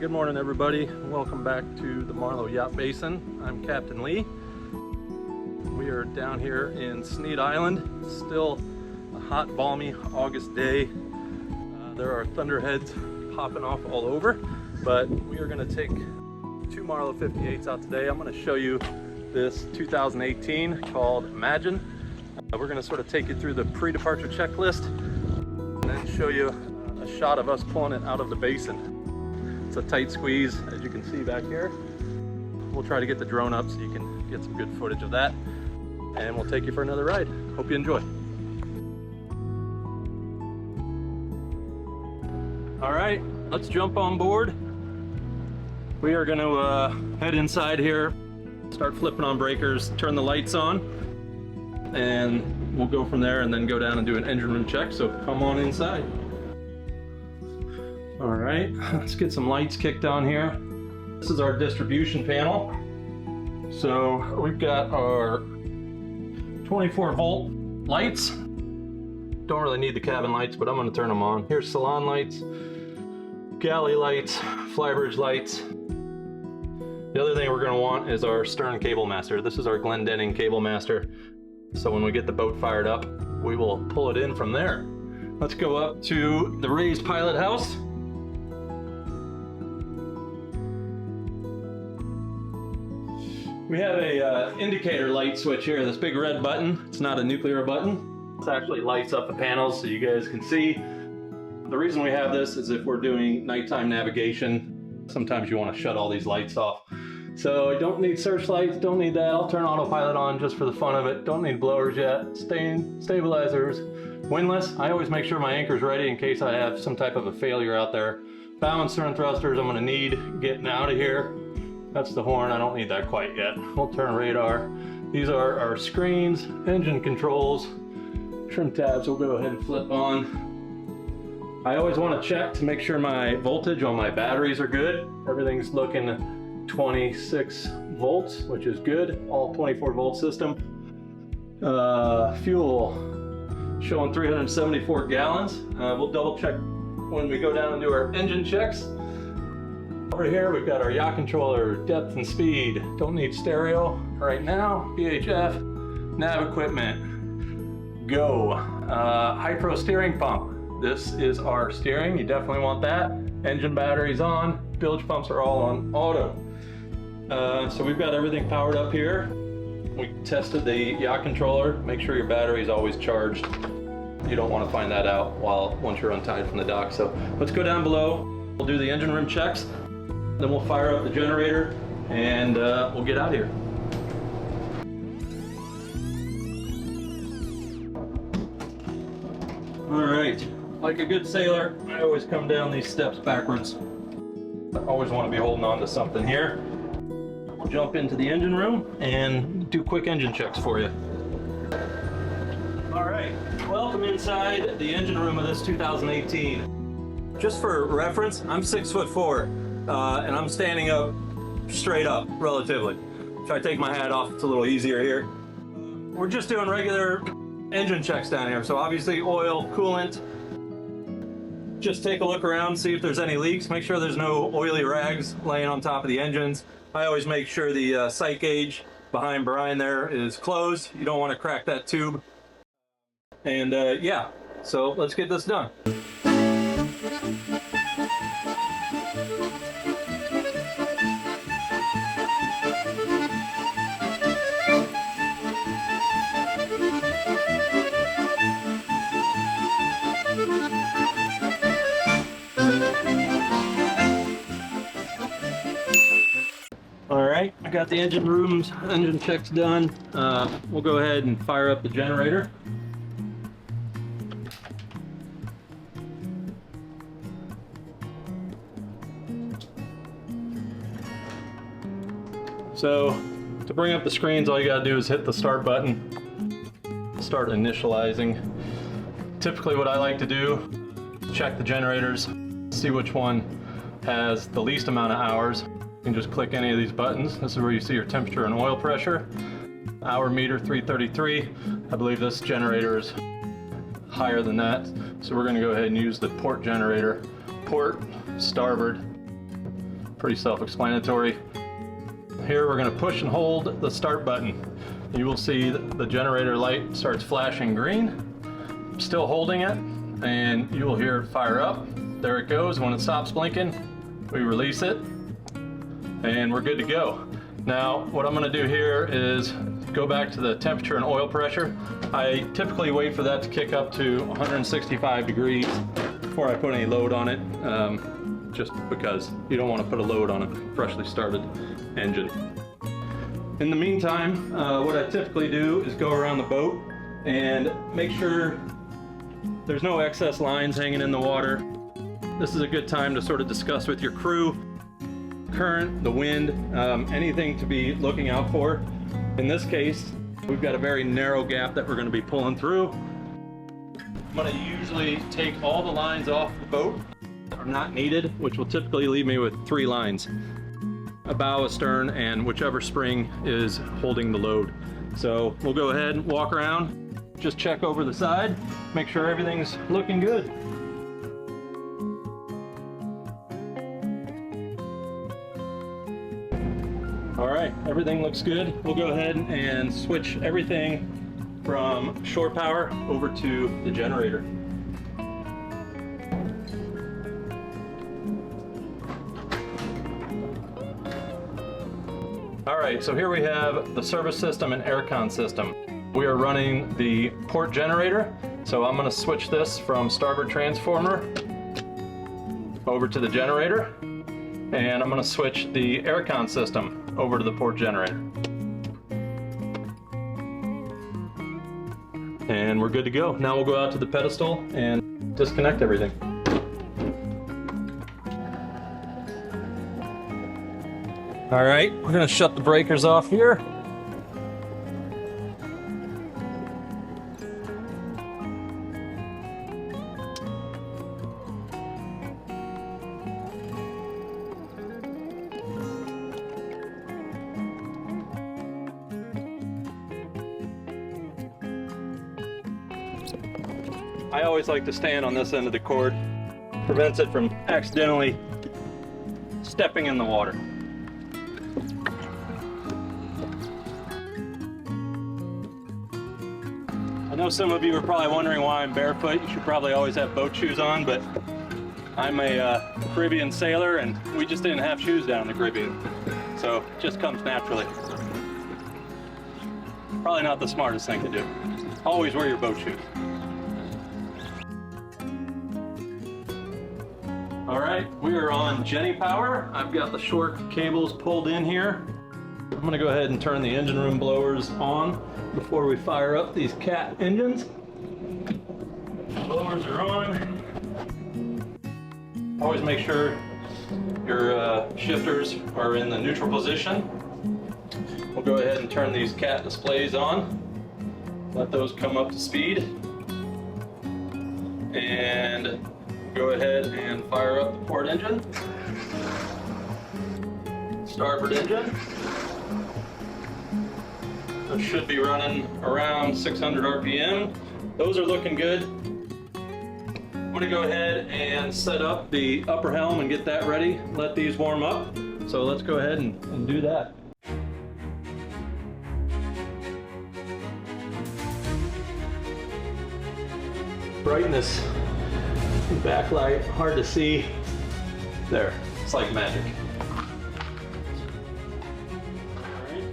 Good morning everybody. Welcome back to the Marlow Yacht Basin. I'm Captain Lee. We are down here in Sneed Island. It's still a hot, balmy August day. There are thunderheads popping off all over, but we are going to take two Marlow 58s out today. I'm going to show you this 2018 called Imagine. We're going to sort of take you through the pre-departure checklist and then show you a shot of us pulling it out of the basin. It's a tight squeeze, as you can see back here. We'll try to get the drone up so you can get some good footage of that, and we'll take you for another ride. Hope you enjoy. All right, let's jump on board. We are going to head inside here, start flipping on breakers, turn the lights on, and we'll go from there and then go down and do an engine room check. So come on inside. All right, let's get some lights kicked on here. This is our distribution panel. So we've got our 24 volt lights. Don't really need the cabin lights, but I'm going to turn them on. Here's salon lights, galley lights, flybridge lights. The other thing we're going to want is our stern cable master. This is our Glendenning cable master. So when we get the boat fired up, we will pull it in from there. Let's go up to the raised pilot house. We have a indicator light switch here, this big red button. It's not a nuclear button. It actually lights up the panels so you guys can see. The reason we have this is if we're doing nighttime navigation, sometimes you want to shut all these lights off. So I don't need searchlights, don't need that. I'll turn autopilot on just for the fun of it. Don't need blowers yet. Stabilizers, windlass. I always make sure my anchor's ready in case I have some type of a failure out there. Bow and stern thrusters I'm going to need getting out of here. That's the horn, I don't need that quite yet. We'll turn radar. These are our screens, engine controls, trim tabs we'll go ahead and flip on. I always want to check to make sure my voltage on my batteries are good. Everything's looking 26 volts, which is good. All 24 volt system. Fuel showing 374 gallons. We'll double check when we go down and do our engine checks. Over here we've got our YachtController, depth and speed. Don't need stereo right now. VHF, nav equipment, go. Hydro steering pump. This is our steering, you definitely want that. Engine batteries on, bilge pumps are all on auto. So we've got everything powered up here. We tested the YachtController. Make sure your battery is always charged. You don't want to find that out once you're untied from the dock. So let's go down below. We'll do the engine room checks. Then we'll fire up the generator and we'll get out of here. All right, like a good sailor, I always come down these steps backwards. I always want to be holding on to something here. We'll jump into the engine room and do quick engine checks for you. All right, welcome inside the engine room of this 2018. Just for reference, I'm 6'4". And I'm standing up straight up, relatively. If I take my hat off, it's a little easier here. We're just doing regular engine checks down here. So obviously oil, coolant. Just take a look around, see if there's any leaks. Make sure there's no oily rags laying on top of the engines. I always make sure the sight gauge behind brine there is closed. You don't want to crack that tube. And yeah, so let's get this done. All right, I got the engine checks done. We'll go ahead and fire up the generator. So to bring up the screens, all you gotta do is hit the start button, start initializing. Typically what I like to do, check the generators, see which one has the least amount of hours. You can just click any of these buttons. This is where you see your temperature and oil pressure. Hour meter 333. I believe this generator is higher than that. So we're going to go ahead and use the port generator. Port, starboard. pretty self-explanatory. Here we're going to push and hold the start button. You will see the generator light starts flashing green. Still holding it, and you will hear it fire up. There it goes. When it stops blinking, we release it, and we're good to go. Now, what I'm going to do here is go back to the temperature and oil pressure. I typically wait for that to kick up to 165 degrees before I put any load on it, just because you don't want to put a load on a freshly started engine. In the meantime, what I typically do is go around the boat and make sure there's no excess lines hanging in the water. This is a good time to sort of discuss with your crew current, the wind, anything to be looking out for. In this case, we've got a very narrow gap that we're going to be pulling through. I'm going to usually take all the lines off the boat that are not needed, which will typically leave me with 3 lines. A bow, a stern, and whichever spring is holding the load. So we'll go ahead and walk around, just check over the side, make sure everything's looking good. All right, everything looks good. We'll go ahead and switch everything from shore power over to the generator. All right, so here we have the service system and aircon system. We are running the port generator, so I'm going to switch this from starboard transformer over to the generator, and I'm going to switch the aircon system over to the port generator. And we're good to go. Now we'll go out to the pedestal and disconnect everything. All right, we're gonna shut the breakers off here. I always like to stand on this end of the cord. Prevents it from accidentally stepping in the water. I know some of you are probably wondering why I'm barefoot. You should probably always have boat shoes on, but I'm a Caribbean sailor and we just didn't have shoes down in the Caribbean. So it just comes naturally. Probably not the smartest thing to do. Always wear your boat shoes. All right, we are on Jenny power. I've got the short cables pulled in here. I'm gonna go ahead and turn the engine room blowers on before we fire up these cat engines. Blowers are on. Always make sure your shifters are in the neutral position. We'll go ahead and turn these cat displays on. Let those come up to speed. And go ahead and fire up the port engine. Starboard engine. Those should be running around 600 RPM. Those are looking good. I'm gonna go ahead and set up the upper helm and get that ready. Let these warm up. So let's go ahead and do that. Brightness. Backlight, hard to see. There, it's like magic. Alright.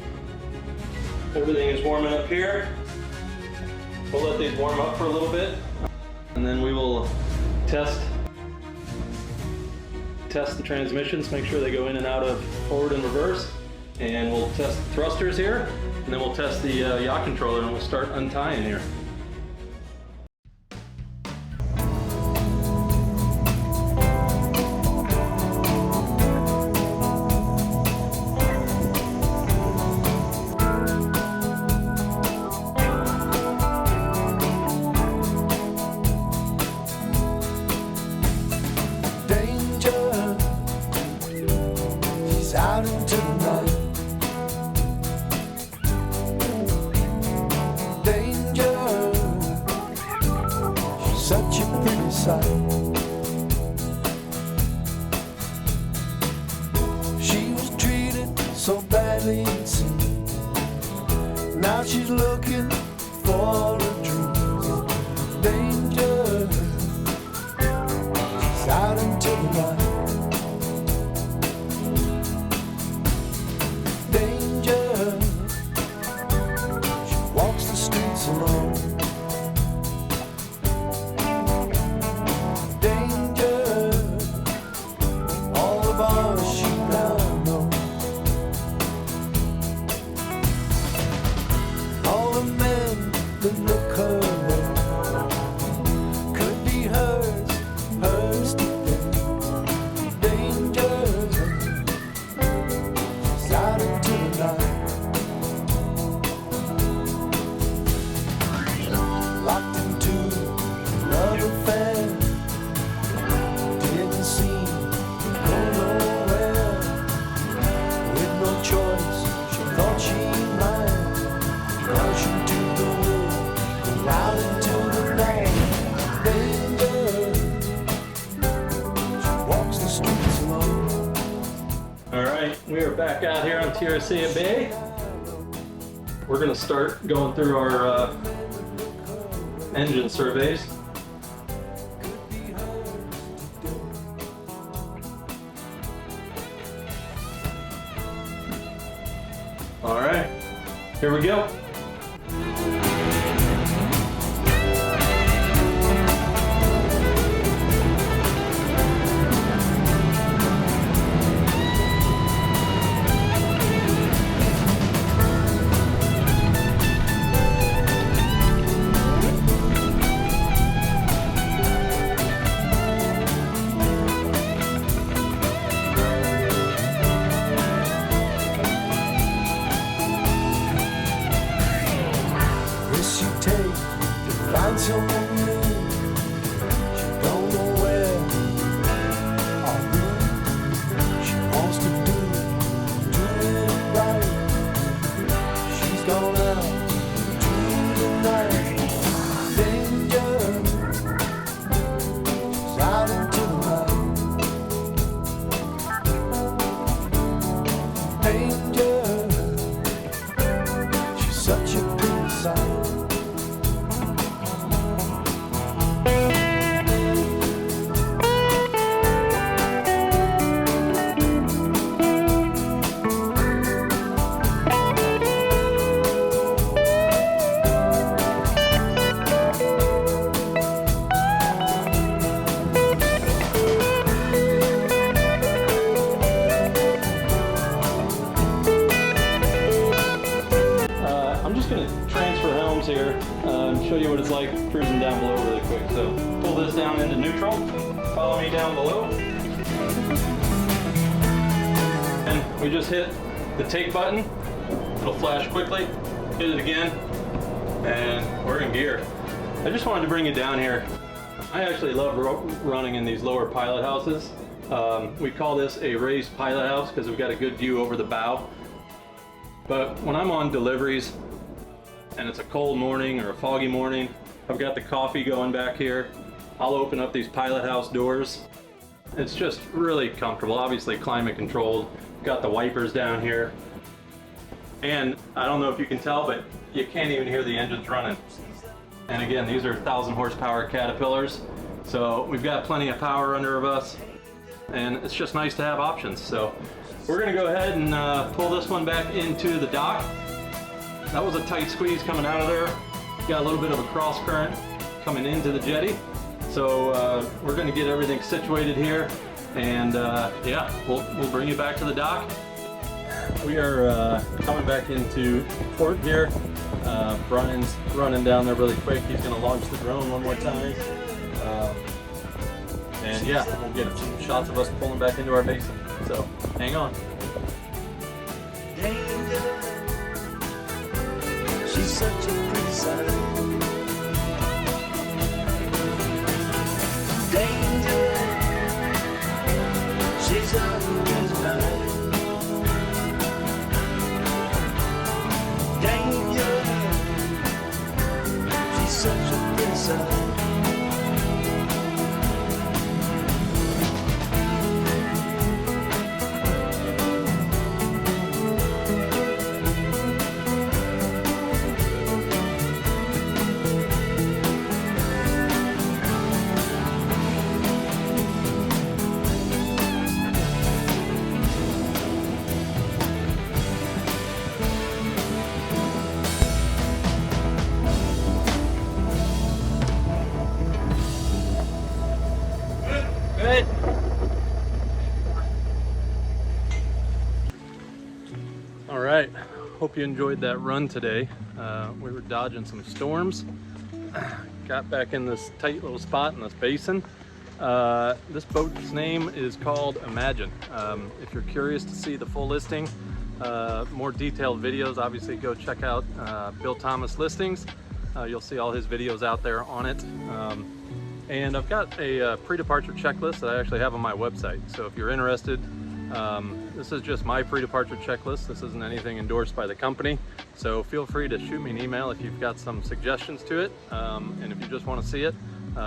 Everything is warming up here. We'll let these warm up for a little bit, and then we will test the transmissions, make sure they go in and out of forward and reverse, and we'll test the thrusters here, and then we'll test the yacht controller, and we'll start untying here. Out into the night. Danger. she's looking for a dream. Danger, she's out into the night. Danger, she walks the streets alone. Danger, all the bars she now knows. All the men that look her way could be hers today. Danger, she's out into the night. Locked into love affair, didn't seem to go nowhere. With no choice, she thought she might rush into the wood, go out into the night. Danger, she walks the streets alone. All right, we are back out here on Terra Ceia Bay. We're gonna start going through our engine surveys. All right, here we go. Risk you take to find someone new. She don't know where or who. She wants to do it right. She's gone out into the night. Danger, she's out into the night. Danger, she's such a pretty sight. I'm just gonna transfer helms here, show you what it's like cruising down below really quick. So pull this down into neutral, follow me down below. And we just hit the take button, it'll flash quickly, hit it again, and we're in gear. I just wanted to bring you down here. I actually love running in these lower pilot houses. We call this a raised pilot house because we've got a good view over the bow. But when I'm on deliveries and it's a cold morning or a foggy morning, I've got the coffee going back here. I'll open up these pilot house doors. It's just really comfortable, obviously climate controlled. Got the wipers down here. And I don't know if you can tell, but you can't even hear the engines running. And again, these are 1,000 horsepower Caterpillars. So we've got plenty of power under us. And it's just nice to have options. So we're gonna go ahead and pull this one back into the dock. That was a tight squeeze coming out of there. Got a little bit of a cross current coming into the jetty. So we're gonna get everything situated here. And yeah, we'll bring you back to the dock. We are coming back into port here. Brian's running down there really quick. He's gonna launch the drone one more time. And yeah, we'll get some shots of us pulling back into our basin. So hang on. She's such a pretty sight. Danger, she's out in the night. Danger, she's such a pretty sight. hope you enjoyed that run today. We were dodging some storms. Got back in this tight little spot in this basin. This boat's name is called Imagine. If you're curious to see the full listing, more detailed videos, obviously go check out Bill Thomas Listings. You'll see all his videos out there on it. And I've got a pre-departure checklist that I actually have on my website. So if you're interested, this is just my pre-departure checklist. This isn't anything endorsed by the company. So feel free to shoot me an email if you've got some suggestions to it. And if you just want to see it,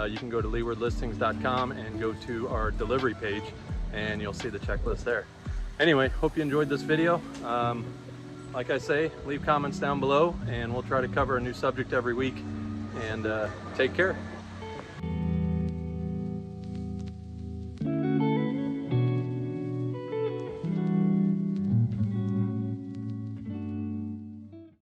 you can go to LeewardListings.com and go to our delivery page and you'll see the checklist there. Anyway, hope you enjoyed this video. Like I say, leave comments down below and we'll try to cover a new subject every week. And take care.